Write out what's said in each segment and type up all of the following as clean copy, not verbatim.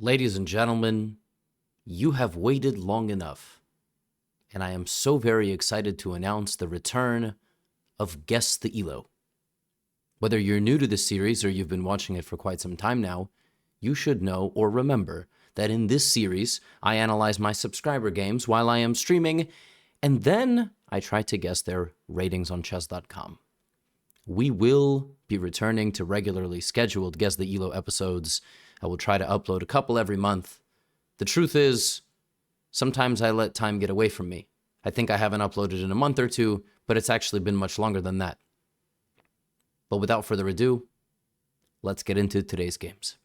Ladies and gentlemen, you have waited long enough, and I am so very excited to announce the return of Guess the Elo. Whether you're new to this series or you've been watching it for quite some time now, you should know or remember that in this series, I analyze my subscriber games while I am streaming, and then I try to guess their ratings on chess.com. We will be returning to regularly scheduled Guess the Elo episodes. I will try to upload a couple every month. The truth is, sometimes I let time get away from me. I think I haven't uploaded in a month or two, but it's actually been much longer than that. But without further ado, let's get into today's games.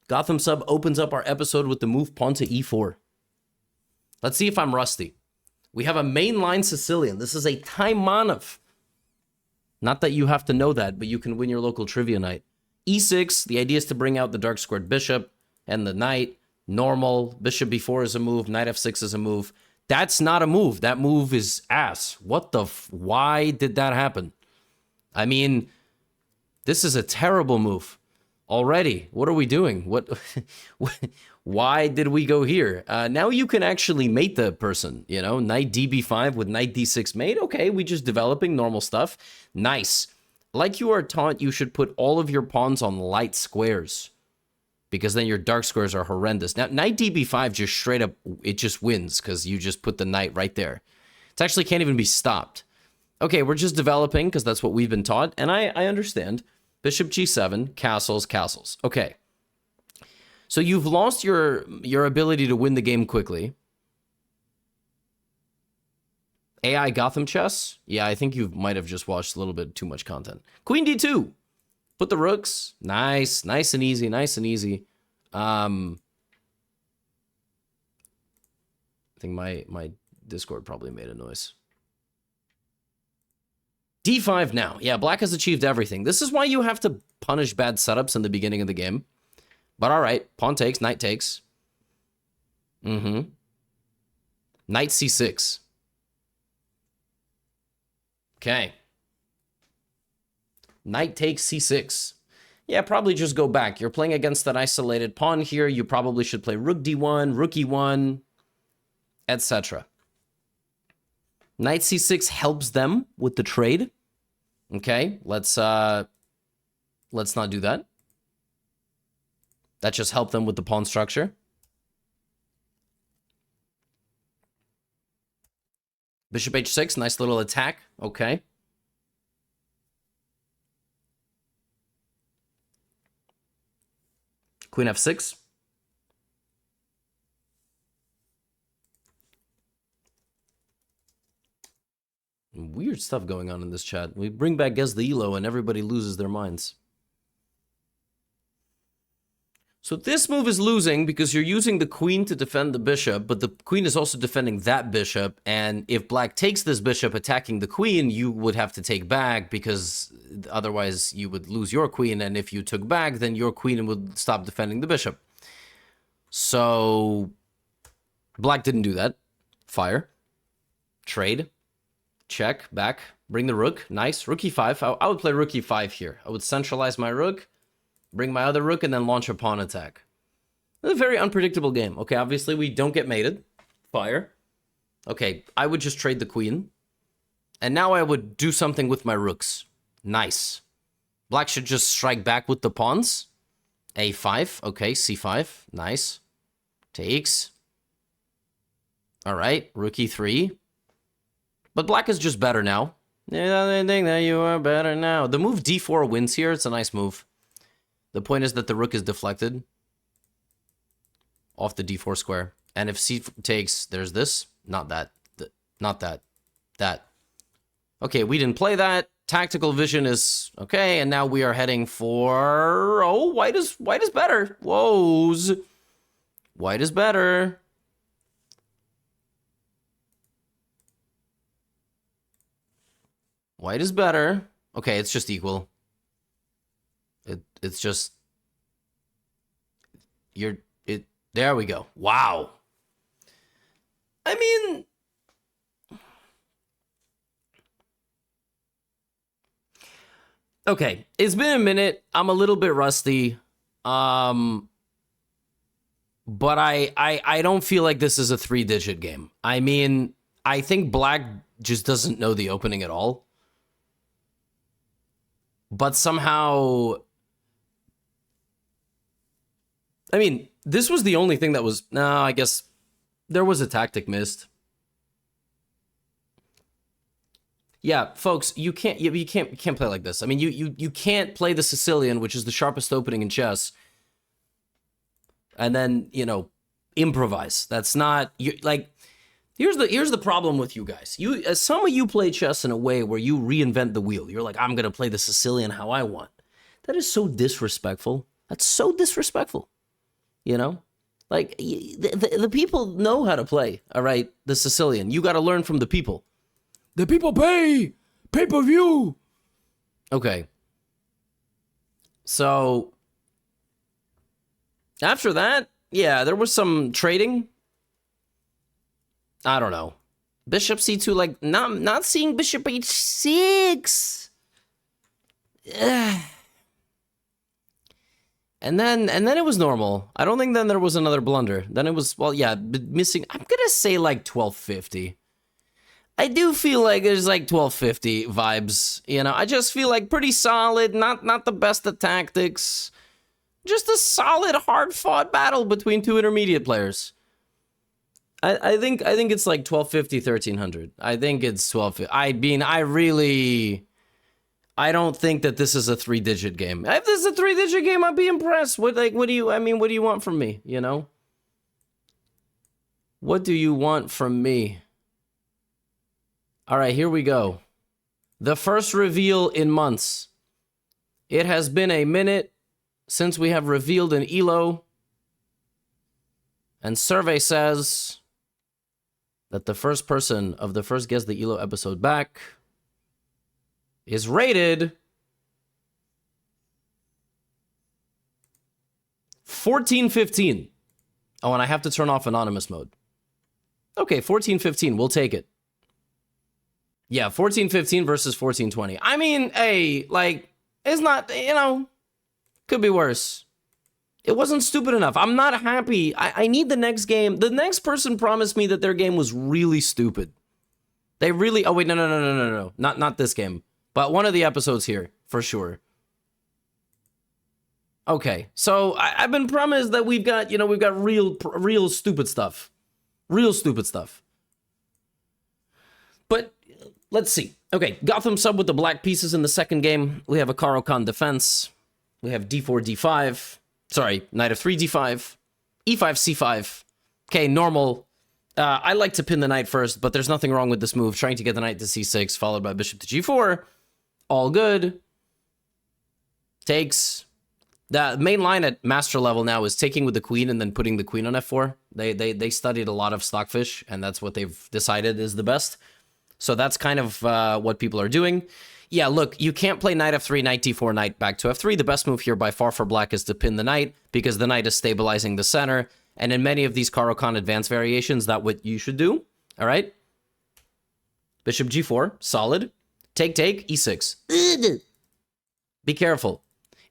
Gotham Sub opens up our episode with the move pawn to e4. Let's see if I'm rusty. We have a mainline Sicilian. This is a Taimanov. Not that you have to know that, but you can win your local trivia night. E6, the idea is to bring out the dark squared bishop and the knight. Normal, bishop b4 is a move, knight f6 is a move. That's not a move. That move is ass. What the why did that happen? I mean, this is a terrible move already. What are we doing? Why did we go here? Now you can actually mate the person, you know, knight db5 with knight d6 mate. Okay, we just developing normal stuff. Nice. Like you are taught, you should put all of your pawns on light squares because then your dark squares are horrendous. Now, knight db5 just straight up, it just wins because you just put the knight right there. It actually can't even be stopped. Okay, we're just developing because that's what we've been taught, and I understand. Bishop g7, castles, castles. Okay. So you've lost your ability to win the game quickly. AI Gotham Chess? Yeah, I think you might have just watched a little bit too much content. Queen d2. Put the rooks. Nice. Nice and easy. Nice and easy. I think my Discord probably made a noise. d5 now. Yeah, black has achieved everything. This is why you have to punish bad setups in the beginning of the game. But all right, pawn takes, knight takes. Knight c6. Okay. Knight takes c6. Yeah, probably just go back. You're playing against an isolated pawn here. You probably should play rook d1, rook e1, etc. Knight c6 helps them with the trade. Okay, let's not do that. That just helped them with the pawn structure. Bishop h6, nice little attack. Okay. Queen f6. Weird stuff going on in this chat. We bring back Guess the Elo and everybody loses their minds. So this move is losing because you're using the queen to defend the bishop, but the queen is also defending that bishop, and if black takes this bishop attacking the queen, you would have to take back because otherwise you would lose your queen, and if you took back, then your queen would stop defending the bishop. So black didn't do that. Fire. Trade. Check. Back. Bring the rook. Nice. Rook e5. I would play rook e5 here. I would centralize my rook. Bring my other rook and then launch a pawn attack. It's a very unpredictable game. Okay, obviously we don't get mated. Fire. Okay, I would just trade the queen. And now I would do something with my rooks. Nice. Black should just strike back with the pawns. A5. Okay, c5. Nice. Takes. All right, rook e3. But black is just better now. I think that you are better now. The move d4 wins here. It's a nice move. The point is that the rook is deflected off the d4 square. And if c takes, there's this. Not that. Not that. That. Okay, we didn't play that. Tactical vision is okay. And now we are heading for... Oh, white is better. Whoas. White is better. White is better. Okay, it's just equal. It's just there we go. Wow. I mean, okay, it's been a minute. I'm a little bit rusty. But but I don't feel like this is a 3-digit game. I mean, I think black just doesn't know the opening at all. But somehow, I mean, this was the only thing that was, no, I guess there was a tactic missed. Yeah, folks, you can't play like this. I mean, you can't play the Sicilian, which is the sharpest opening in chess, and then, you know, improvise. That's not, like, here's the problem with you guys. Some of you play chess in a way where you reinvent the wheel. You're like, I'm going to play the Sicilian how I want. That is so disrespectful. That's so disrespectful. You know? Like, the people know how to play, all right, the Sicilian. You got to learn from the people. The people pay! Pay-per-view! Okay. So, after that, yeah, there was some trading. I don't know. Bishop c2, like, not seeing bishop h6. Ugh. And then it was normal. I don't think then there was another blunder. Then it was, well, yeah, missing. I'm gonna say like 1250. I do feel like there's like 1250 vibes. You know, I just feel like pretty solid. Not the best of tactics. Just a solid, hard-fought battle between two intermediate players. I think it's like 1250, 1300. I think it's 1250. I mean, I don't think that this is a 3-digit game. If this is a 3-digit game, I'd be impressed. What do you want from me, you know? What do you want from me? All right, here we go. The first reveal in months. It has been a minute since we have revealed an Elo. And survey says that the first person of the first Guess the Elo episode back is rated 1415. Oh, and I have to turn off anonymous mode. Okay, 1415, we'll take it. Yeah, 1415 versus 1420. I mean, hey, like, it's not, you know, could be worse. It wasn't stupid enough. I'm not happy. I need the next game. The next person promised me that their game was really stupid. They really, oh wait, no. Not this game. But one of the episodes here, for sure. Okay, so I've been promised that we've got, you know, we've got real stupid stuff. Real stupid stuff. But let's see. Okay, Gotham sub with the black pieces in the second game. We have a Caro-Kann defense. We have d4, d5. Sorry, knight of 3, d5. e5, c5. Okay, normal. I like to pin the knight first, but there's nothing wrong with this move. Trying to get the knight to c6, followed by bishop to g4. All good. Takes. The main line at master level now is taking with the queen and then putting the queen on f4. They studied a lot of Stockfish, and that's what they've decided is the best. So that's kind of what people are doing. Yeah, look, you can't play knight f3, knight d4, knight back to f3. The best move here by far for black is to pin the knight, because the knight is stabilizing the center. And in many of these Caro-Kann advanced variations, that's what you should do. All right? Bishop g4, solid. Take, e6. Be careful.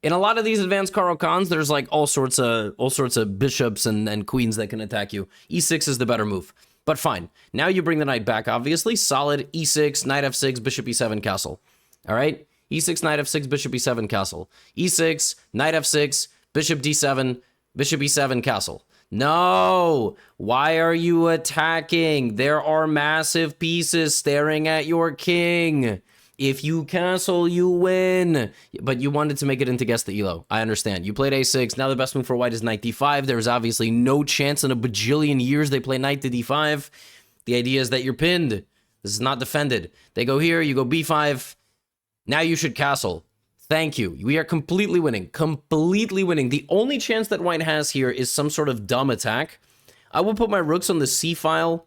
In a lot of these advanced Caro-Kanns, there's like all sorts of bishops and queens that can attack you. e6 is the better move. But fine. Now you bring the knight back, obviously. Solid, e6, knight f6, bishop e7, castle. All right? e6, knight f6, bishop e7, castle. e6, knight f6, bishop d7, bishop e7, castle. No! Why are you attacking? There are massive pieces staring at your king. If you castle, you win. But you wanted to make it into Guess the Elo. I understand. You played a6. Now the best move for white is knight d5. There's obviously no chance in a bajillion years they play knight to d5. The idea is that you're pinned. This is not defended. They go here, you go b5. Now you should castle. Thank you. We are completely winning. Completely winning. The only chance that white has here is some sort of dumb attack. I will put my rooks on the c file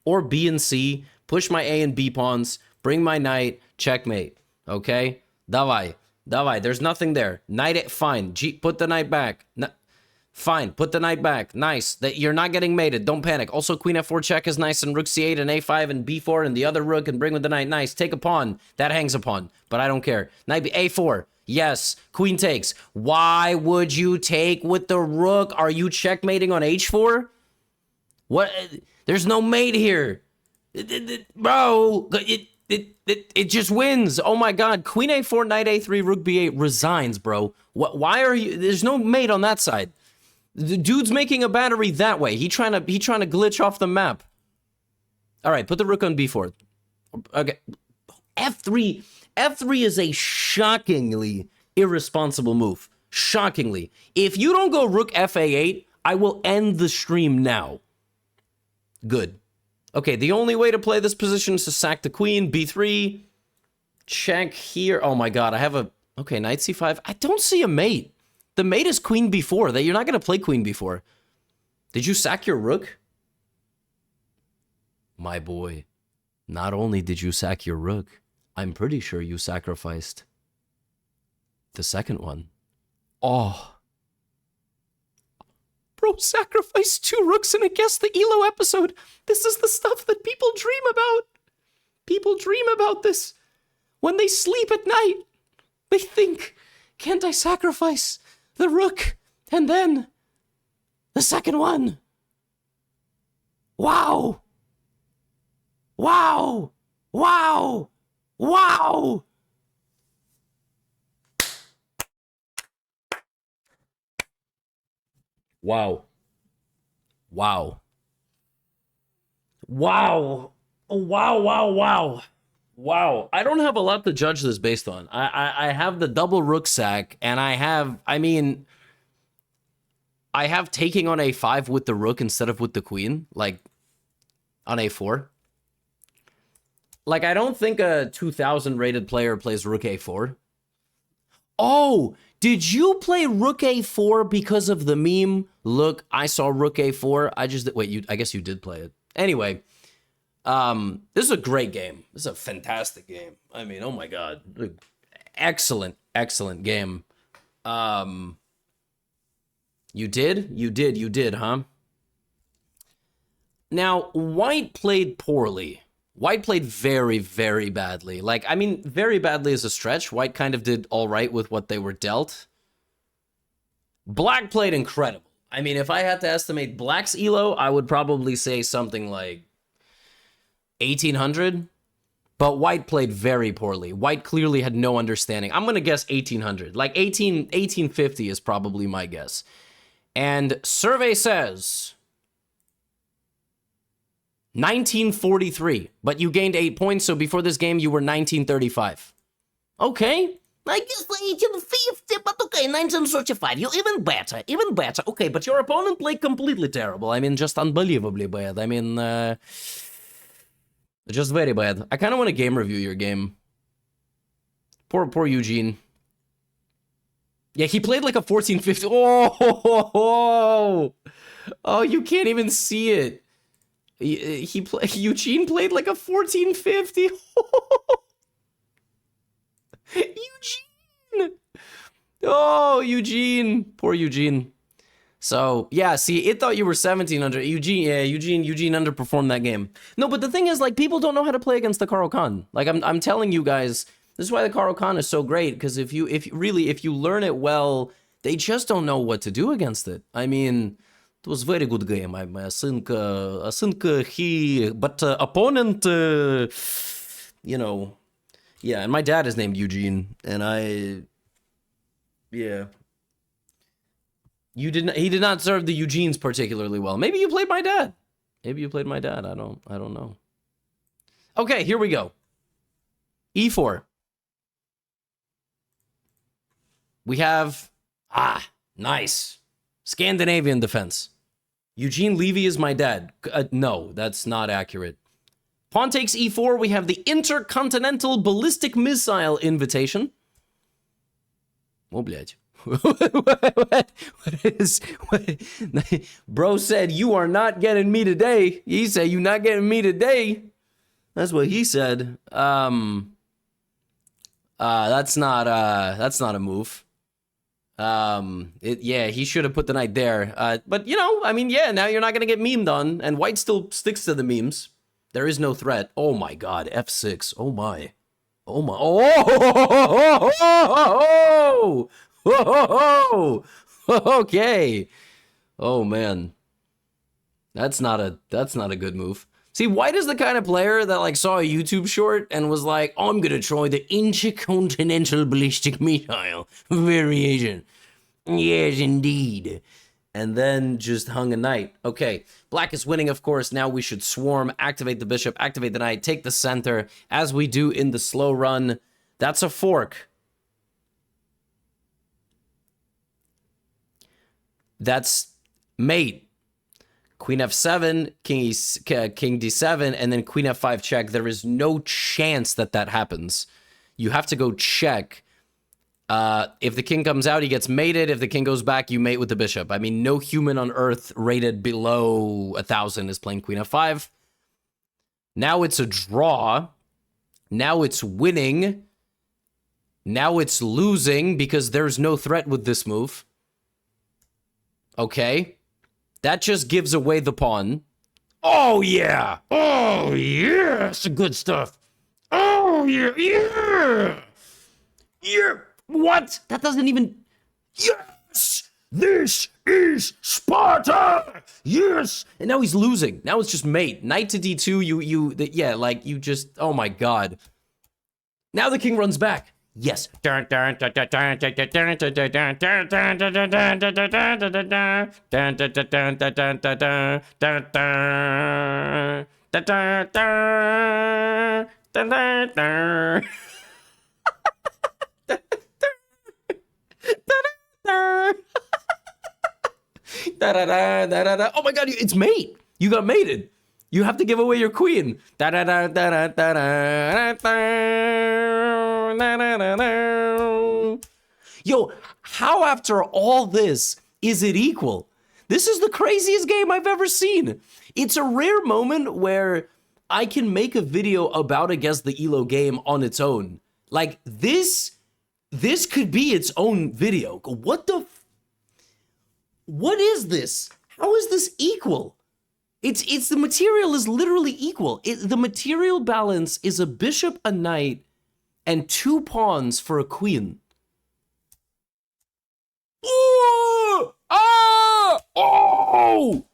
or b and c, push my a and b pawns, bring my knight, checkmate. Okay? Davai. There's nothing there. Knight, fine. Put the knight back. Fine. Put the knight back. Nice. You're not getting mated. Don't panic. Also, queen f4 check is nice, and rook c8 and a5 and b4, and the other rook and bring with the knight. Nice. Take a pawn. That hangs a pawn, but I don't care. Knight a4. Yes, queen takes. Why would you take with the rook? Are you checkmating on h4? What? There's no mate here. Bro, it just wins. Oh my god. Queen a4, knight a3, rook b8 resigns, bro. Why are you? There's no mate on that side. The dude's making a battery that way. He trying to glitch off the map. All right, put the rook on b4. Okay. f3 is a shockingly irresponsible move. Shockingly. If you don't go rook fa8, I will end the stream now. Good. Okay, the only way to play this position is to sack the queen, b3, check here. Oh my god, I have a... Okay, knight c5. I don't see a mate. The mate is queen b4. You're not going to play queen b4. Did you sack your rook? My boy, not only did you sack your rook, I'm pretty sure you sacrificed the second one. Oh. Bro, sacrificed 2 rooks in a Guess the Elo episode. This is the stuff that people dream about. People dream about this. When they sleep at night, they think, can't I sacrifice the rook and then the second one? Wow. Wow. Wow. Wow. Wow. Wow. Wow. Wow. Wow. I don't have a lot to judge this based on. I have the double rook sack, and I have taking on a5 with the rook instead of with the queen, like on a4. Like, I don't think a 2000 rated player plays rook a4. Oh, did you play rook a4 because of the meme? Look, I saw rook a4. Wait, I guess you did play it. Anyway, this is a great game. This is a fantastic game. I mean, oh my god. Excellent game. You did, huh? Now, white played poorly. White played very, very badly. Like, I mean, very badly is a stretch. White kind of did all right with what they were dealt. Black played incredible. I mean, if I had to estimate Black's Elo, I would probably say something like 1800. But White played very poorly. White clearly had no understanding. I'm going to guess 1800. Like 1850 is probably my guess. And survey says 1943, but you gained 8 points, so before this game you were 1935. Okay. I guess 1850, but okay, 1935. You're even better. Okay, but your opponent played completely terrible. I mean, just unbelievably bad. I mean, just very bad. I kind of want to game review your game. Poor Eugene. Yeah, he played like a 1450. Oh, you can't even see it. Eugene played like a 1450. Eugene. Oh, Eugene. Poor Eugene. So, yeah, see, it thought you were 1700. Eugene underperformed that game. No, but the thing is, like, people don't know how to play against the Caro Kann. Like, I'm telling you guys, this is why the Caro Kann is so great, because if you learn it well, they just don't know what to do against it. I mean, it was a very good game. I think but opponent, you know, yeah. And my dad is named Eugene, and yeah. He did not serve the Eugenes particularly well. Maybe you played my dad. I don't know. Okay, here we go. E4. We have nice. Scandinavian defense. Eugene Levy is my dad. No, that's not accurate. Pawn takes e4. We have the Intercontinental Ballistic Missile Invitation. Oh, блядь. What? Bro said, you are not getting me today. He said, you not getting me today. That's what he said. That's not a move. Yeah, he should have put the knight there. But, you know, I mean, yeah, now you're not going to get memed on, and white still sticks to the memes. There is no threat. Oh, my God, f6. Oh, my. Oh my. Oh! Whoa! Okay. Oh man. That's not a good move. See, White is the kind of player that like saw a YouTube short and was like, oh, I'm gonna try the intercontinental ballistic missile variation. Yes, indeed. And then just hung a knight. Okay, black is winning, of course. Now we should swarm, activate the bishop, activate the knight, take the center, as we do in the slow run. That's a fork. That's mate. Queen f7, king d7, and then queen f5 check. There is no chance that that happens. You have to go check. If the king comes out, he gets mated. If the king goes back, you mate with the bishop. I mean, no human on earth rated below 1,000 is playing queen f5. Now it's a draw. Now it's winning. Now it's losing because there's no threat with this move. Okay. That just gives away the pawn. Oh, yeah. Oh, yes. Good stuff. Oh, yeah. Yeah. Yeah. What? That doesn't even... Yes. This is Sparta. Yes. And now he's losing. Now it's just mate. Knight to d2. Yeah, like you just... Oh, my God. Now the king runs back. Yes. Yes. Oh my God, it's mate. You got mated. You have to give away your queen. Yo, how after all this is it equal? This is the craziest game I've ever seen. It's a rare moment where I can make a video about a Guess the Elo game on its own. Like this could be its own video. What is this? How is this equal? It's the material is literally equal. The material balance is a bishop, a knight, and 2 pawns for a queen. Ooh! Ah! Oh!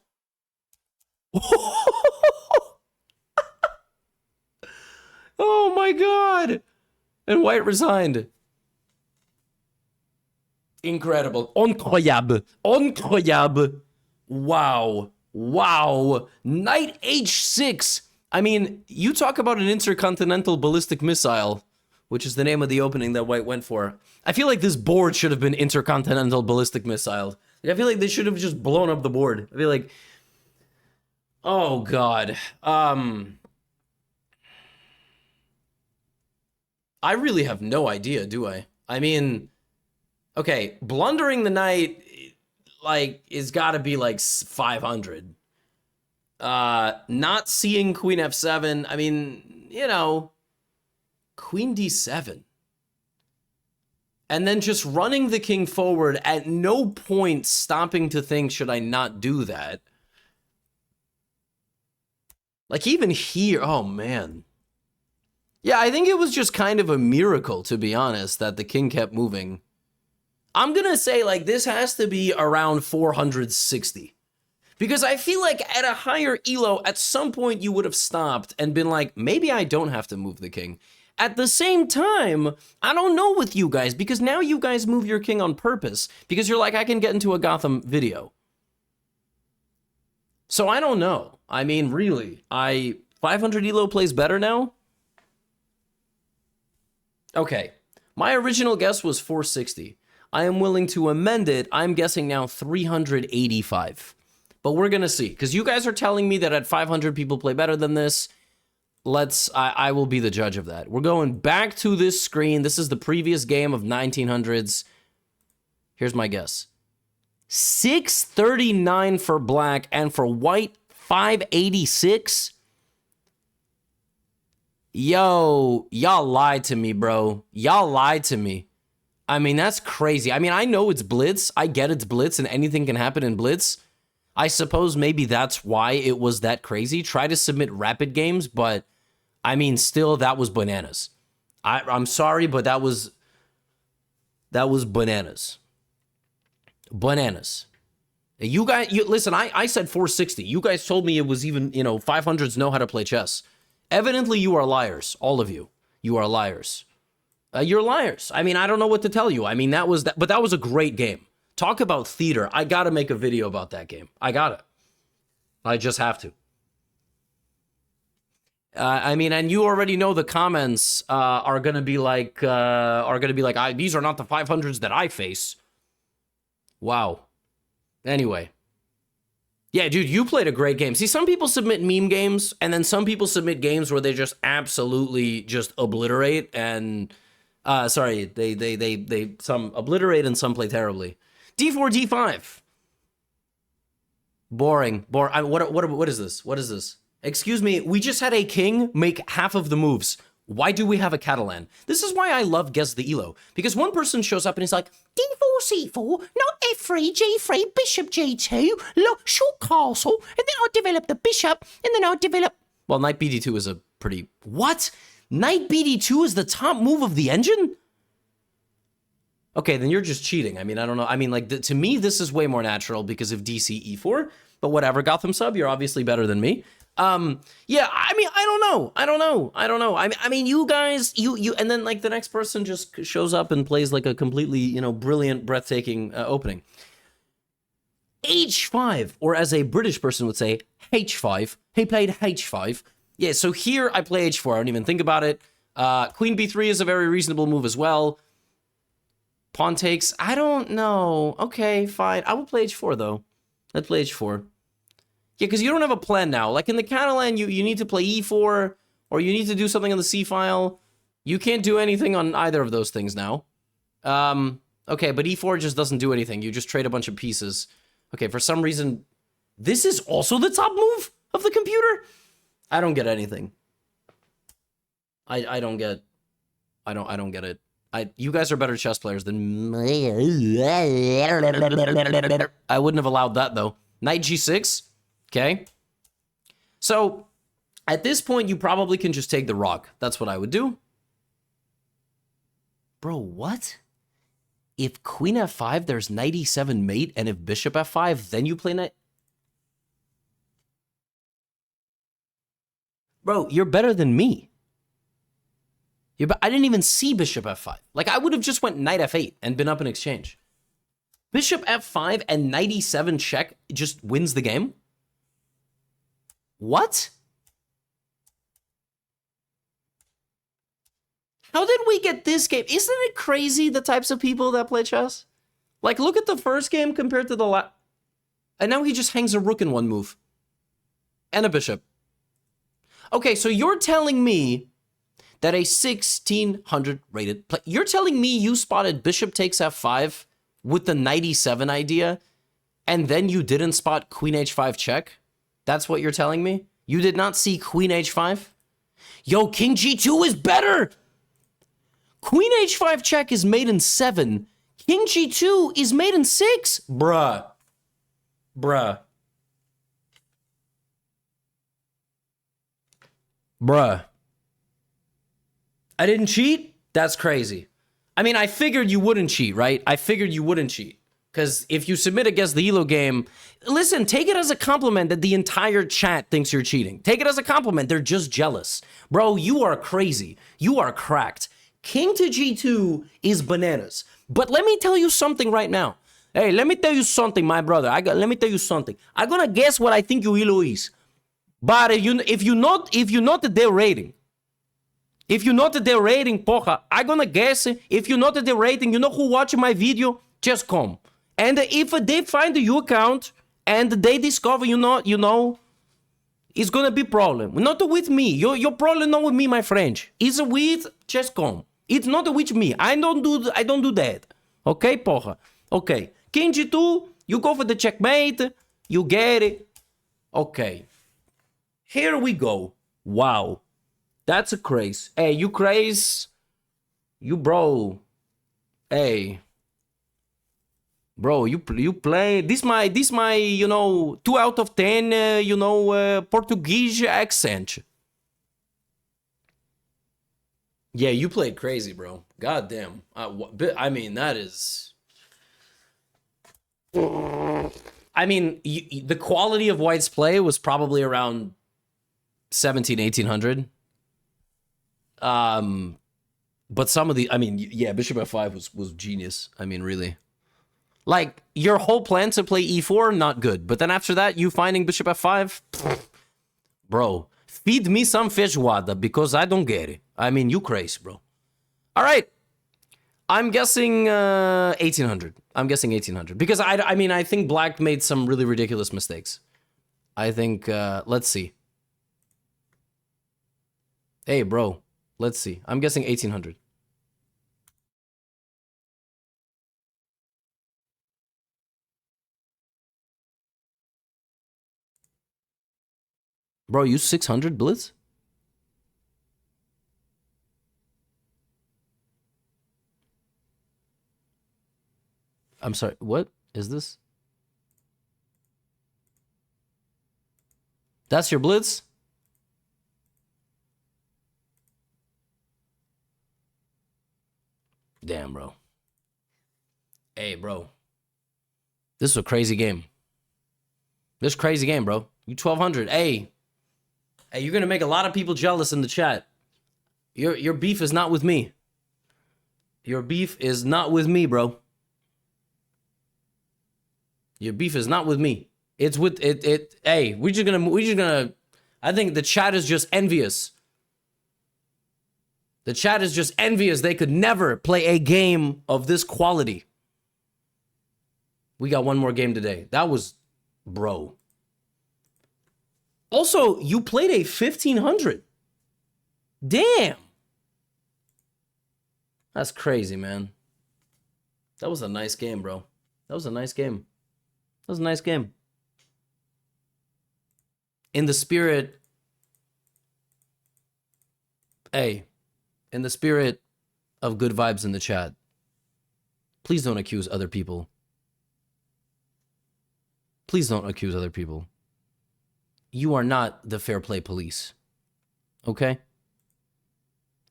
Oh my God! And White resigned. Incredible. Incroyable. Incroyable. Wow. Wow. Knight h6. I mean, you talk about an intercontinental ballistic missile, which is the name of the opening that White went for. I feel like this board should have been intercontinental ballistic missile. I feel like they should have just blown up the board. I feel like, oh God. I really have no idea, do I? I mean, okay, blundering the knight, like, is gotta be like 500. Not seeing queen f7, I mean, you know, queen d7. And then just running the king forward, at no point stopping to think, should I not do that? Like, even here, oh man. Yeah, I think it was just kind of a miracle, to be honest, that the king kept moving. I'm gonna say, like, this has to be around 460. Because I feel like at a higher elo, at some point you would have stopped and been like, maybe I don't have to move the king. At the same time, I don't know with you guys, because now you guys move your king on purpose, because you're like, I can get into a Gotham video. So I don't know. I mean, really, 500 elo plays better now? Okay, my original guess was 460. I am willing to amend it. I'm guessing now 385. But we're gonna see, because you guys are telling me that at 500 people play better than this. I will be the judge of that. We're going back to this screen. This is the previous game of 1900s. Here's my guess. 639 for black, and for white, 586. Yo, y'all lied to me, bro. Y'all lied to me. I mean, that's crazy. I mean, I know it's Blitz. I get it's Blitz and anything can happen in Blitz. I suppose maybe that's why it was that crazy. Try to submit rapid games, but I mean, still, that was bananas. I'm sorry, but that was bananas. Bananas. You guys, listen, I said 460. You guys told me it was even, 500s know how to play chess. Evidently, you are liars. All of you. You are liars. You're liars. I mean, I don't know what to tell you. I mean, but that was a great game. Talk about theater. I got to make a video about that game. I got it. I just have to. I mean, and you already know the comments are gonna be like, these are not the 500s that I face. Wow. Anyway. Yeah, dude, you played a great game. See, some people submit meme games, and then some people submit games where they just absolutely just obliterate, and, they some obliterate and some play terribly. D4, D5. Boring. What is this? What is this? Excuse me, we just had a king make half of the moves. Why do we have a Catalan? This is why I love Guess the Elo. Because one person shows up and he's like, D4, C4, not F3, G3, bishop G2, short castle, and then I'll develop the bishop, and then I'll develop... Well, knight BD2 is a pretty... What? Knight BD2 is the top move of the engine? Okay, then you're just cheating. I mean, I don't know. I mean, like, to me, this is way more natural because of DC E4, but whatever. Gotham sub, you're obviously better than me. Yeah, I mean, I don't know. I mean, you guys, you, and then like the next person just shows up and plays like a completely, brilliant, breathtaking opening. H5, or as a British person would say, H5. He played H5. Yeah, so here I play H4. I don't even think about it. Queen B3 is a very reasonable move as well. Pawn takes, I don't know. Okay, fine. I will play H4 though. Let's play H4. Yeah, because you don't have a plan now. Like in the Catalan, you need to play E4, or you need to do something on the C file. You can't do anything on either of those things now. Okay, but E4 just doesn't do anything. You just trade a bunch of pieces. Okay, for some reason, this is also the top move of the computer? I don't get anything. I don't get... I don't get it. You guys are better chess players than me. I wouldn't have allowed that, though. Knight G6. Okay, so at this point, you probably can just take the rock. That's what I would do. Bro, what? If queen f5, there's knight e7 mate, and if bishop f5, then you play knight... Bro, you're better than me. I didn't even see bishop f5. Like, I would have just went knight f8 and been up in exchange. Bishop f5 and knight e7 check just wins the game? What? How did we get this game? Isn't it crazy, the types of people that play chess? Like, look at the first game compared to the last. And now he just hangs a rook in one move. And a bishop. Okay, so you're telling me that a 1600 rated play... You're telling me you spotted bishop takes f5 with the knight e7 idea, and then you didn't spot queen h5 check? That's what you're telling me? You did not see queen h5? Yo, king g2 is better! Queen h5 check is made in 7. King g2 is made in 6? Bruh. Bruh. Bruh. I didn't cheat? That's crazy. I mean, I figured you wouldn't cheat, right? I figured you wouldn't cheat. Because if you submit against the Elo game, listen, take it as a compliment that the entire chat thinks you're cheating. Take it as a compliment. They're just jealous. Bro, you are crazy. You are cracked. King to g2 is bananas. But let me tell you something right now. Hey, let me tell you something, my brother. Let me tell you something. I'm going to guess what I think your Elo is. But if you not their rating, porra, I'm going to guess. If you not their rating, you know who watch my video? Just come. And if they find your account and they discover you know, it's gonna be problem. Not with me. Your problem not with me, my friend. It's with Chess.com. It's not with me. I don't do that. Okay, porra. Okay. King G2, you go for the checkmate. You get it. Okay. Here we go. Wow. That's a craze. Hey, you craze? You bro. Hey. Bro, you play this my 2 out of 10 Portuguese accent. Yeah, you played crazy, bro. God damn. I mean, that is. I mean, the quality of White's play was probably around 17, 1800. But some of the, I mean, yeah, Bishop F5 was genius. I mean, really. Like, your whole plan to play E4, not good. But then after that, you finding Bishop F5? Bro, feed me some feijoada because I don't get it. I mean, you crazy, bro. All right. I'm guessing 1800. I'm guessing 1800. Because, I mean, I think Black made some really ridiculous mistakes. I think, let's see. Hey, bro, let's see. I'm guessing 1800. Bro, you 600 blitz? I'm sorry, what is this? That's your blitz? Damn, bro. Hey, bro. This is a crazy game. This crazy game, bro. You 1200. Hey, you're gonna make a lot of people jealous in the chat. Your beef is not with me. Your beef is not with me, bro. Your beef is not with me. It's with it. Hey, we're just gonna. I think the chat is just envious. The chat is just envious. They could never play a game of this quality. We got one more game today. That was, bro. Also, you played a 1500. Damn. That's crazy, man. That was a nice game, bro. That was a nice game. That was a nice game. In the spirit, hey, in the spirit of good vibes in the chat, please don't accuse other people. Please don't accuse other people. You are not the fair play police. Okay?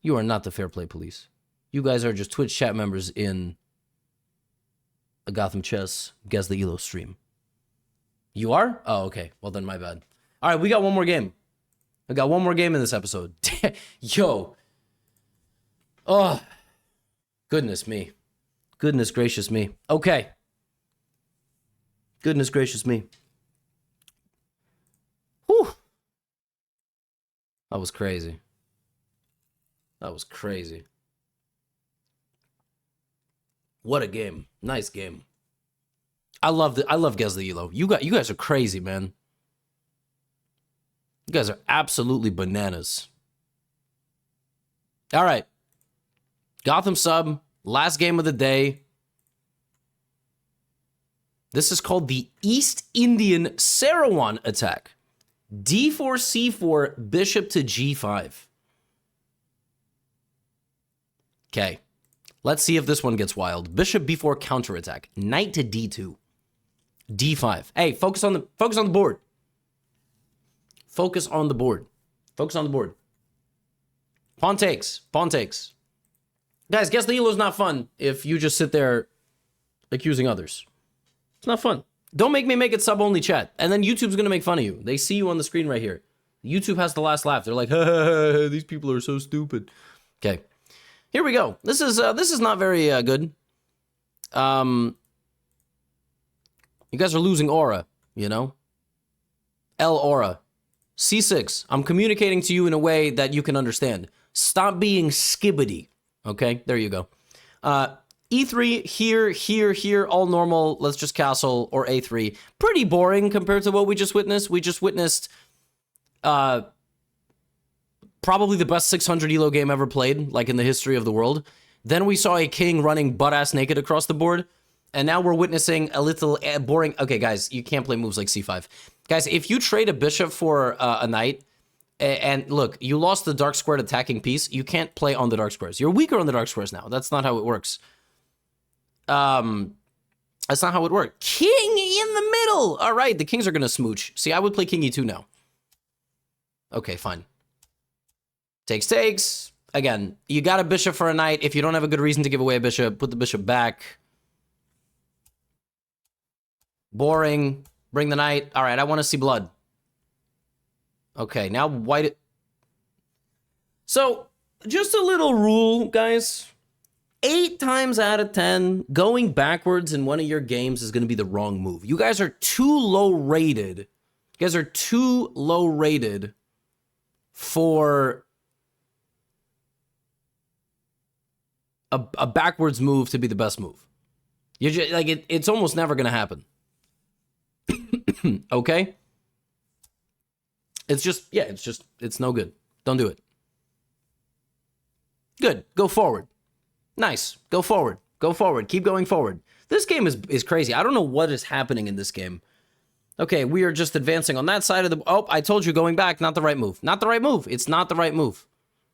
You are not the fair play police. You guys are just Twitch chat members in a GothamChess Guess the Elo stream. You are? Oh, okay. Well, then my bad. All right, we got one more game. We got one more game in this episode. Yo. Oh. Goodness me. Goodness gracious me. Okay. Goodness gracious me. Whew. That was crazy. That was crazy. What a game. Nice game. I love Guess the Elo. You guys are crazy, man. You guys are absolutely bananas. All right. Gotham sub, last game of the day. This is called the East Indian Sarawan attack. D4, C4, bishop to G5. Okay. Let's see if this one gets wild. Bishop B4 counterattack. Knight to D2. D5. Hey, focus on the board. Focus on the board. Focus on the board. Pawn takes. Pawn takes. Guys, Guess the Elo's not fun if you just sit there accusing others. It's not fun. Don't make me make it sub-only chat. And then YouTube's going to make fun of you. They see you on the screen right here. YouTube has the last laugh. They're like, these people are so stupid. Okay. Here we go. This is not very good. You guys are losing aura, you know? L aura. C6. I'm communicating to you in a way that you can understand. Stop being skibbity. Okay, there you go. E3, here, all normal. Let's just castle, or A3. Pretty boring compared to what we just witnessed. We just witnessed probably the best 600 Elo game ever played, like in the history of the world. Then we saw a king running butt-ass naked across the board. And now we're witnessing a little boring... Okay, guys, you can't play moves like C5. Guys, if you trade a bishop for a knight, and look, you lost the dark squared attacking piece, you can't play on the dark squares. You're weaker on the dark squares now. That's not how it works. That's not how it worked. King in the middle! All right, the kings are going to smooch. See, I would play king E2 now. Okay, fine. Takes. again, you got a bishop for a knight. If you don't have a good reason to give away a bishop, put the bishop back. Boring. Bring the knight. All right, I want to see blood. Okay, now white... So, just a little rule, guys. 8 times out of 10, going backwards in one of your games is going to be the wrong move. You guys are too low rated. You guys are too low rated for a backwards move to be the best move. You're just, like, it's almost never going to happen. Okay? It's no good. Don't do it. Good. Go forward. Nice. Go forward. Go forward. Keep going forward. This game is crazy. I don't know what is happening in this game. Okay, we are just advancing on that side of the... Oh, I told you going back, not the right move. Not the right move. It's not the right move.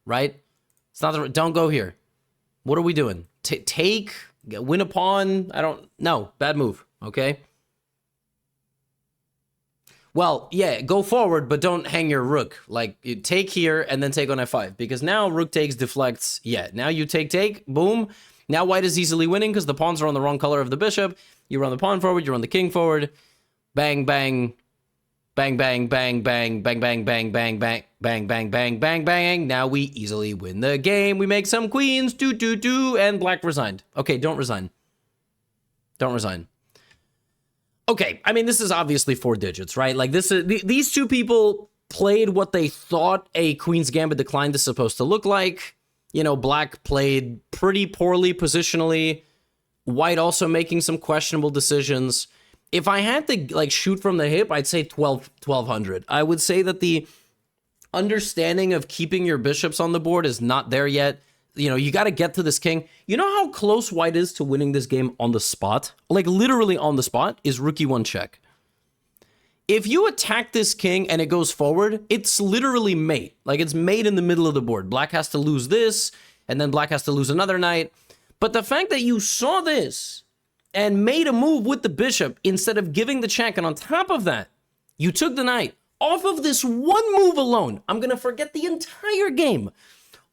Right? It's not the... Don't go here. What are we doing? Take... Win a pawn? I don't... No. Bad move. Okay? Well, yeah, go forward, but don't hang your rook. Like, you take here and then take on f5. Because now rook takes, deflects. Yeah, now you take, boom. Now white is easily winning because the pawns are on the wrong color of the bishop. You run the pawn forward, you run the king forward. Bang, bang. Bang, bang, bang, bang, bang, bang, bang, bang, bang, bang, bang, bang, bang, bang. Now we easily win the game. We make some queens, and black resigned. Okay, don't resign. Don't resign. Okay, I mean, this is obviously 4 digits, right? Like, these two people played what they thought a Queen's Gambit declined is supposed to look like. You know, black played pretty poorly positionally. White also making some questionable decisions. If I had to, like, shoot from the hip, I'd say 1200. I would say that the understanding of keeping your bishops on the board is not there yet. You know, you got to get to this king. You know how close white is to winning this game on the spot? Like, literally on the spot is rook e1 check. If you attack this king and it goes forward, it's literally mate. Like, it's mate in the middle of the board. Black has to lose this, and then black has to lose another knight. But the fact that you saw this and made a move with the bishop instead of giving the check, and on top of that, you took the knight. Off of this one move alone, I'm going to forget the entire game.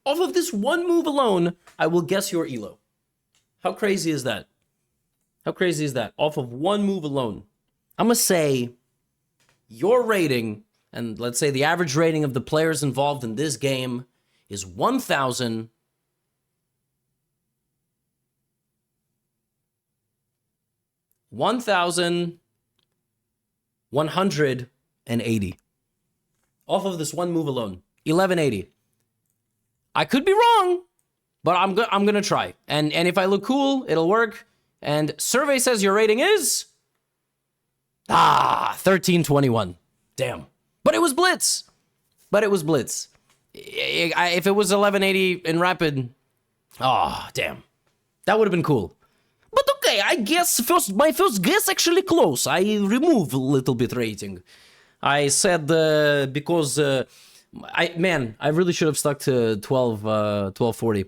Off of this one move alone, I will guess your elo. How crazy is that? How crazy is that? Off of one move alone. I'm going to say your rating, and let's say the average rating of the players involved in this game is 1,000. 1,180. Off of this one move alone. 1180. I could be wrong, but I'm gonna try. And if I look cool, it'll work. And survey says your rating is 1321. Damn. But it was blitz. If it was 1180 in rapid, damn. That would have been cool. But okay, I guess my first guess actually close. I remove a little bit rating. I said because I really should have stuck to 1240.